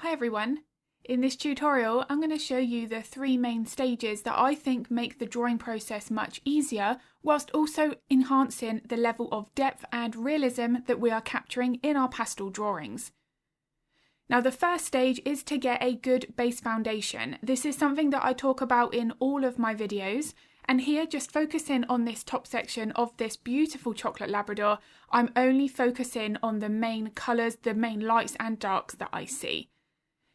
Hi everyone! In this tutorial I'm going to show you the three main stages that I think make the drawing process much easier whilst also enhancing the level of depth and realism that we are capturing in our pastel drawings. Now the first stage is to get a good base foundation. This is something that I talk about in all of my videos, and here, just focusing on this top section of this beautiful chocolate Labrador, I'm only focusing on the main colours, the main lights and darks that I see.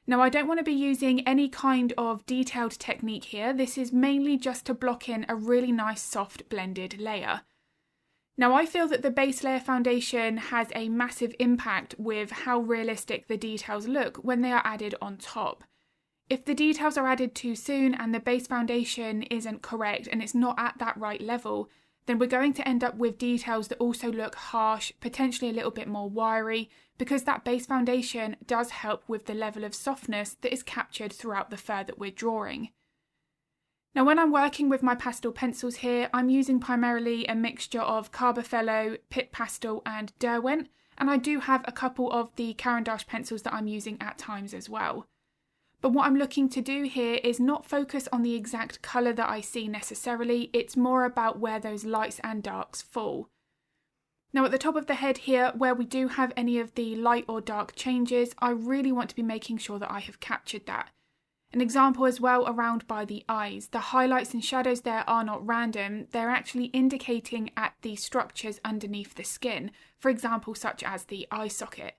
Now I don't want to be using any kind of detailed technique here. This is mainly just to block in a really nice soft blended layer. Now I feel that the base layer foundation has a massive impact with how realistic the details look when they are added on top. If the details are added too soon and the base foundation isn't correct and it's not at that right level, then we're going to end up with details that also look harsh, potentially a little bit more wiry, because that base foundation does help with the level of softness that is captured throughout the fur that we're drawing. Now when I'm working with my pastel pencils here, I'm using primarily a mixture of Carbothello, Pitt Pastel and Derwent, and I do have a couple of the Caran pencils that I'm using at times as well. But what I'm looking to do here is not focus on the exact colour that I see necessarily, it's more about where those lights and darks fall. Now at the top of the head here, where we do have any of the light or dark changes, I really want to be making sure that I have captured that. An example as well around by the eyes. The highlights and shadows there are not random, they're actually indicating at the structures underneath the skin, for example such as the eye socket.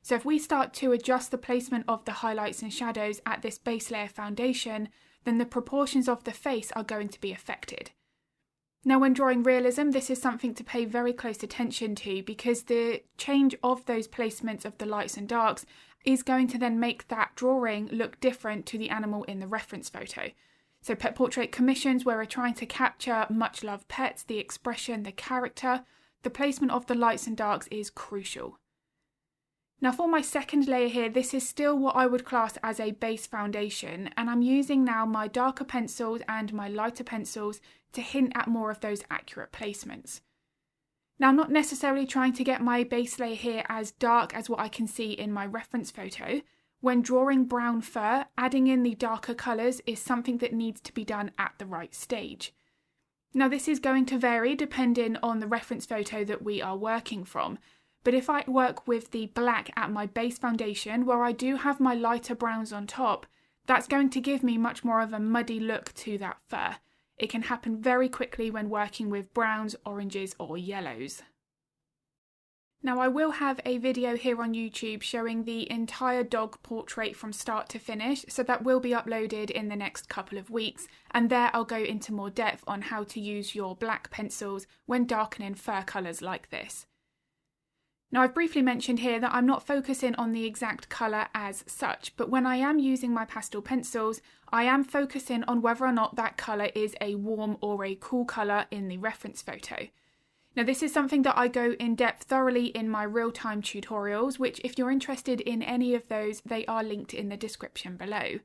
So if we start to adjust the placement of the highlights and shadows at this base layer foundation, then the proportions of the face are going to be affected. Now when drawing realism, this is something to pay very close attention to because the change of those placements of the lights and darks is going to then make that drawing look different to the animal in the reference photo. So pet portrait commissions where we're trying to capture much loved pets, the expression, the character, the placement of the lights and darks is crucial. Now for my second layer here, this is still what I would class as a base foundation, and I'm using now my darker pencils and my lighter pencils to hint at more of those accurate placements. Now I'm not necessarily trying to get my base layer here as dark as what I can see in my reference photo. When drawing brown fur, adding in the darker colours is something that needs to be done at the right stage. Now this is going to vary depending on the reference photo that we are working from. But if I work with the black at my base foundation, where I do have my lighter browns on top, that's going to give me much more of a muddy look to that fur. It can happen very quickly when working with browns, oranges or yellows. Now I will have a video here on YouTube showing the entire dog portrait from start to finish, so that will be uploaded in the next couple of weeks, and there I'll go into more depth on how to use your black pencils when darkening fur colours like this. Now I've briefly mentioned here that I'm not focusing on the exact colour as such, but when I am using my pastel pencils, I am focusing on whether or not that colour is a warm or a cool colour in the reference photo. Now this is something that I go in depth thoroughly in my real-time tutorials, which if you're interested in any of those, they are linked in the description below.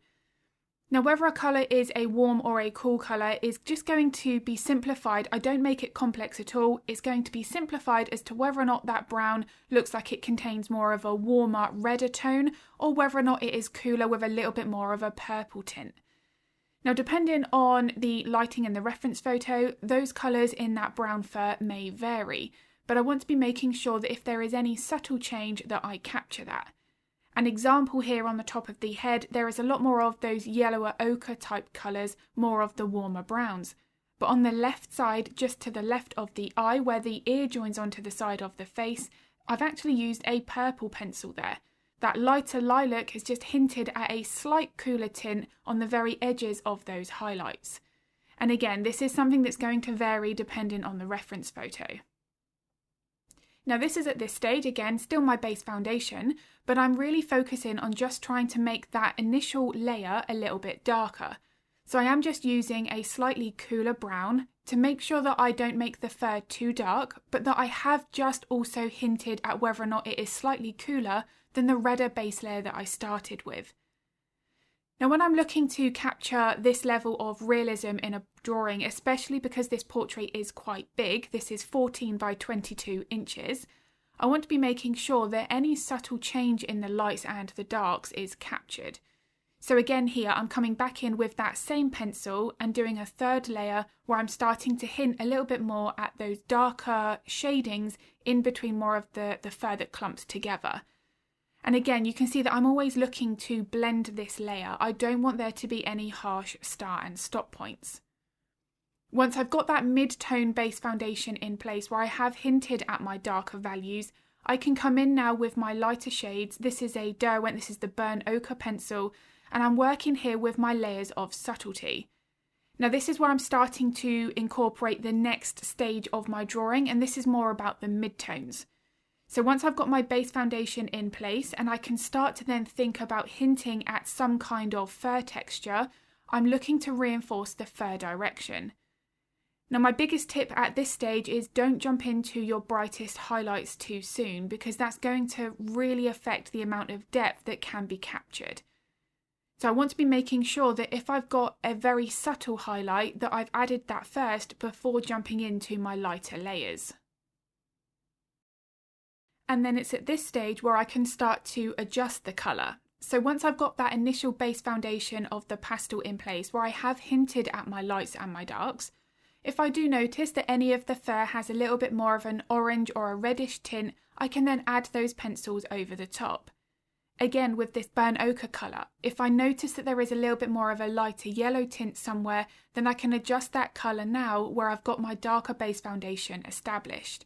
Now whether a colour is a warm or a cool colour is just going to be simplified. I don't make it complex at all. It's going to be simplified as to whether or not that brown looks like it contains more of a warmer, redder tone, or whether or not it is cooler with a little bit more of a purple tint. Now depending on the lighting in the reference photo, those colours in that brown fur may vary, but I want to be making sure that if there is any subtle change that I capture that. An example here on the top of the head, there is a lot more of those yellower ochre type colours, more of the warmer browns. But on the left side, just to the left of the eye, where the ear joins onto the side of the face, I've actually used a purple pencil there. That lighter lilac has just hinted at a slight cooler tint on the very edges of those highlights. And again, this is something that's going to vary depending on the reference photo. Now this is at this stage, again, still my base foundation, but I'm really focusing on just trying to make that initial layer a little bit darker. So I am just using a slightly cooler brown to make sure that I don't make the fur too dark, but that I have just also hinted at whether or not it is slightly cooler than the redder base layer that I started with. Now when I'm looking to capture this level of realism in a drawing, especially because this portrait is quite big, this is 14 by 22 inches, I want to be making sure that any subtle change in the lights and the darks is captured. So again here, I'm coming back in with that same pencil and doing a third layer where I'm starting to hint a little bit more at those darker shadings in between more of the fur that clumps together. And again, you can see that I'm always looking to blend this layer. I don't want there to be any harsh start and stop points. Once I've got that mid-tone base foundation in place where I have hinted at my darker values, I can come in now with my lighter shades. This is a Derwent, this is the burnt ochre pencil, and I'm working here with my layers of subtlety. Now this is where I'm starting to incorporate the next stage of my drawing, and this is more about the midtones. So once I've got my base foundation in place and I can start to then think about hinting at some kind of fur texture, I'm looking to reinforce the fur direction. Now my biggest tip at this stage is don't jump into your brightest highlights too soon, because that's going to really affect the amount of depth that can be captured. So I want to be making sure that if I've got a very subtle highlight, that I've added that first before jumping into my lighter layers. And then it's at this stage where I can start to adjust the colour. So once I've got that initial base foundation of the pastel in place where I have hinted at my lights and my darks, if I do notice that any of the fur has a little bit more of an orange or a reddish tint, I can then add those pencils over the top. Again, with this burnt ochre colour, if I notice that there is a little bit more of a lighter yellow tint somewhere, then I can adjust that colour now where I've got my darker base foundation established.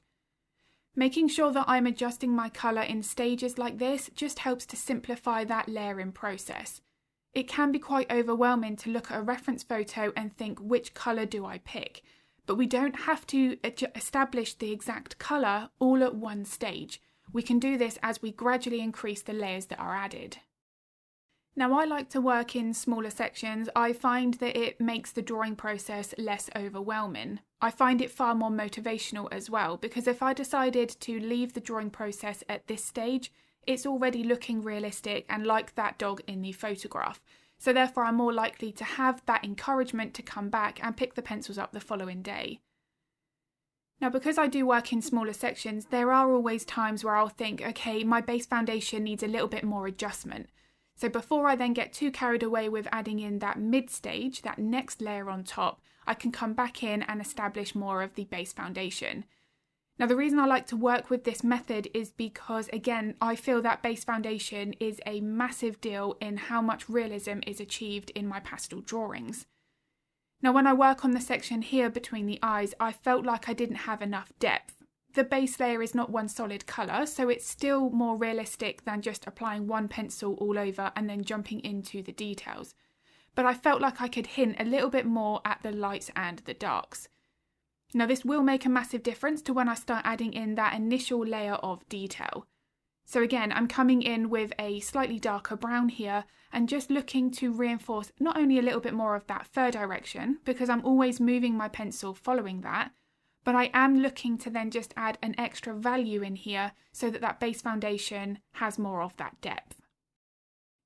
Making sure that I'm adjusting my colour in stages like this just helps to simplify that layering process. It can be quite overwhelming to look at a reference photo and think, which colour do I pick? But we don't have to establish the exact colour all at one stage. We can do this as we gradually increase the layers that are added. Now I like to work in smaller sections. I find that it makes the drawing process less overwhelming. I find it far more motivational as well, because if I decided to leave the drawing process at this stage, it's already looking realistic and like that dog in the photograph. So therefore I'm more likely to have that encouragement to come back and pick the pencils up the following day. Now because I do work in smaller sections, there are always times where I'll think, okay, my base foundation needs a little bit more adjustment. So before I then get too carried away with adding in that mid stage, that next layer on top, I can come back in and establish more of the base foundation. Now the reason I like to work with this method is because, again, I feel that base foundation is a massive deal in how much realism is achieved in my pastel drawings. Now when I work on the section here between the eyes, I felt like I didn't have enough depth. The base layer is not one solid colour, so it's still more realistic than just applying one pencil all over and then jumping into the details. But I felt like I could hint a little bit more at the lights and the darks. Now this will make a massive difference to when I start adding in that initial layer of detail. So again, I'm coming in with a slightly darker brown here and just looking to reinforce not only a little bit more of that fur direction, because I'm always moving my pencil following that, but I am looking to then just add an extra value in here so that that base foundation has more of that depth.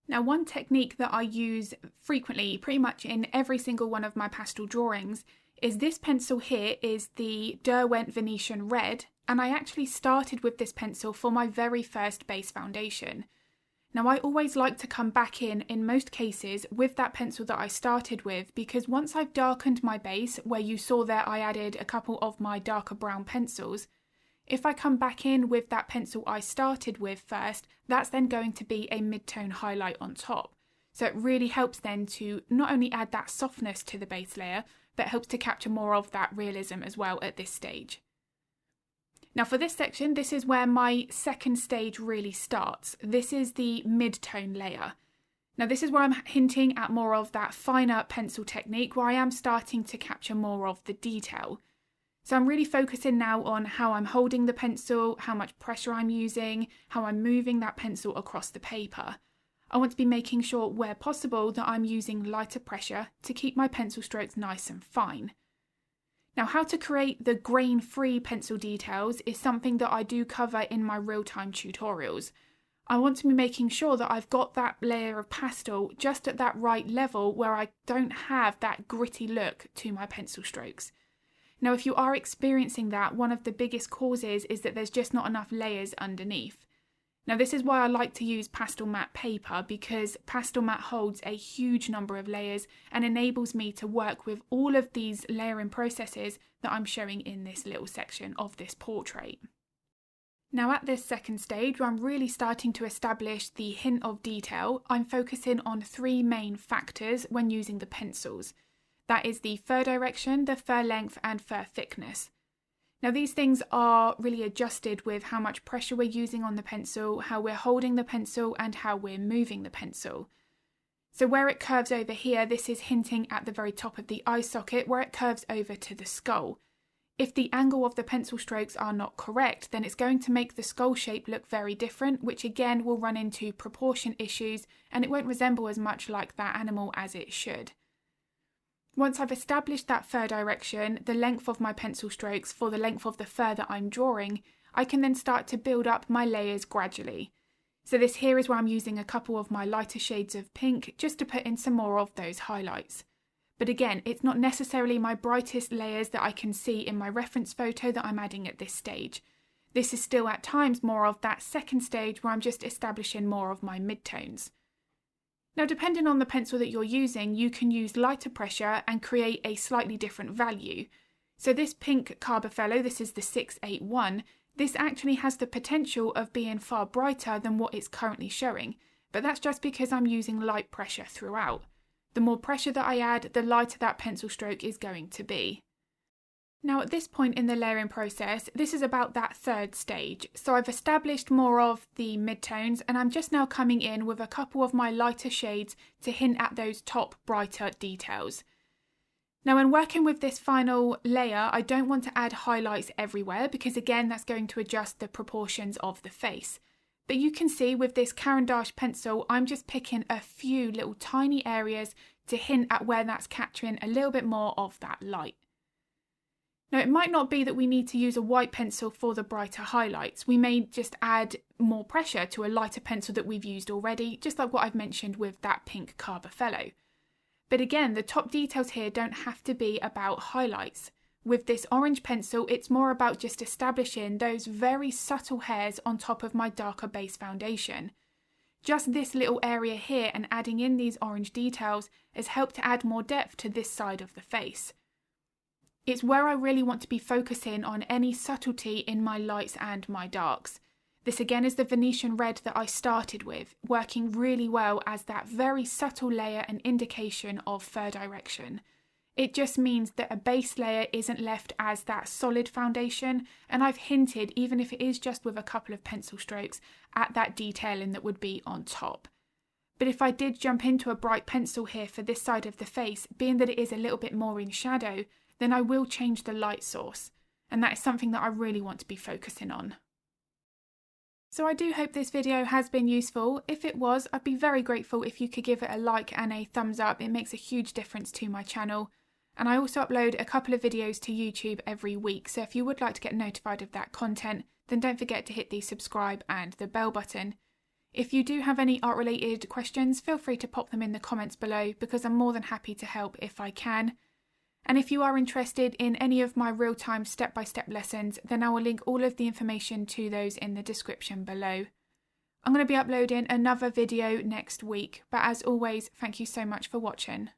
Now one technique that I use frequently, pretty much in every single one of my pastel drawings, is this pencil here is the Derwent Venetian Red, and I actually started with this pencil for my very first base foundation. Now I always like to come back in most cases with that pencil that I started with, because once I've darkened my base, where you saw there I added a couple of my darker brown pencils, if I come back in with that pencil I started with first, that's then going to be a mid-tone highlight on top. So it really helps then to not only add that softness to the base layer, but helps to capture more of that realism as well at this stage. Now for this section, this is where my second stage really starts. This is the mid-tone layer. Now this is where I'm hinting at more of that finer pencil technique, where I am starting to capture more of the detail. So I'm really focusing now on how I'm holding the pencil, how much pressure I'm using, how I'm moving that pencil across the paper. I want to be making sure where possible that I'm using lighter pressure to keep my pencil strokes nice and fine. Now how to create the grain-free pencil details is something that I do cover in my real-time tutorials. I want to be making sure that I've got that layer of pastel just at that right level where I don't have that gritty look to my pencil strokes. Now, if you are experiencing that, one of the biggest causes is that there's just not enough layers underneath. Now, this is why I like to use Pastelmat paper, because Pastelmat holds a huge number of layers and enables me to work with all of these layering processes that I'm showing in this little section of this portrait. Now, at this second stage, where I'm really starting to establish the hint of detail, I'm focusing on three main factors when using the pencils. That is the fur direction, the fur length, and fur thickness. Now, these things are really adjusted with how much pressure we're using on the pencil, how we're holding the pencil, and how we're moving the pencil. So where it curves over here, this is hinting at the very top of the eye socket, where it curves over to the skull. If the angle of the pencil strokes are not correct, then it's going to make the skull shape look very different, which again will run into proportion issues, and it won't resemble as much like that animal as it should. Once I've established that fur direction, the length of my pencil strokes for the length of the fur that I'm drawing, I can then start to build up my layers gradually. So this here is where I'm using a couple of my lighter shades of pink just to put in some more of those highlights. But again, it's not necessarily my brightest layers that I can see in my reference photo that I'm adding at this stage. This is still at times more of that second stage where I'm just establishing more of my midtones. Now, depending on the pencil that you're using, you can use lighter pressure and create a slightly different value. So this pink Carbothello, this is the 681, this actually has the potential of being far brighter than what it's currently showing, but that's just because I'm using light pressure throughout. The more pressure that I add, the lighter that pencil stroke is going to be. Now, at this point in the layering process, this is about that third stage. So I've established more of the midtones, and I'm just now coming in with a couple of my lighter shades to hint at those top brighter details. Now, when working with this final layer, I don't want to add highlights everywhere because again, that's going to adjust the proportions of the face. But you can see with this Caran d'Ache pencil, I'm just picking a few little tiny areas to hint at where that's capturing a little bit more of that light. Now, it might not be that we need to use a white pencil for the brighter highlights. We may just add more pressure to a lighter pencil that we've used already, just like what I've mentioned with that pink Carbothello. But again, the top details here don't have to be about highlights. With this orange pencil, it's more about just establishing those very subtle hairs on top of my darker base foundation. Just this little area here and adding in these orange details has helped to add more depth to this side of the face. It's where I really want to be focusing on any subtlety in my lights and my darks. This again is the Venetian red that I started with, working really well as that very subtle layer and indication of fur direction. It just means that a base layer isn't left as that solid foundation, and I've hinted, even if it is just with a couple of pencil strokes, at that detailing that would be on top. But if I did jump into a bright pencil here for this side of the face, being that it is a little bit more in shadow, then I will change the light source, and that is something that I really want to be focusing on. So I do hope this video has been useful. If it was, I'd be very grateful if you could give it a like and a thumbs up. It makes a huge difference to my channel. And I also upload a couple of videos to YouTube every week, so if you would like to get notified of that content, then don't forget to hit the subscribe and the bell button. If you do have any art related questions, feel free to pop them in the comments below because I'm more than happy to help if I can. And if you are interested in any of my real-time step-by-step lessons, then I will link all of the information to those in the description below. I'm going to be uploading another video next week, but as always, thank you so much for watching.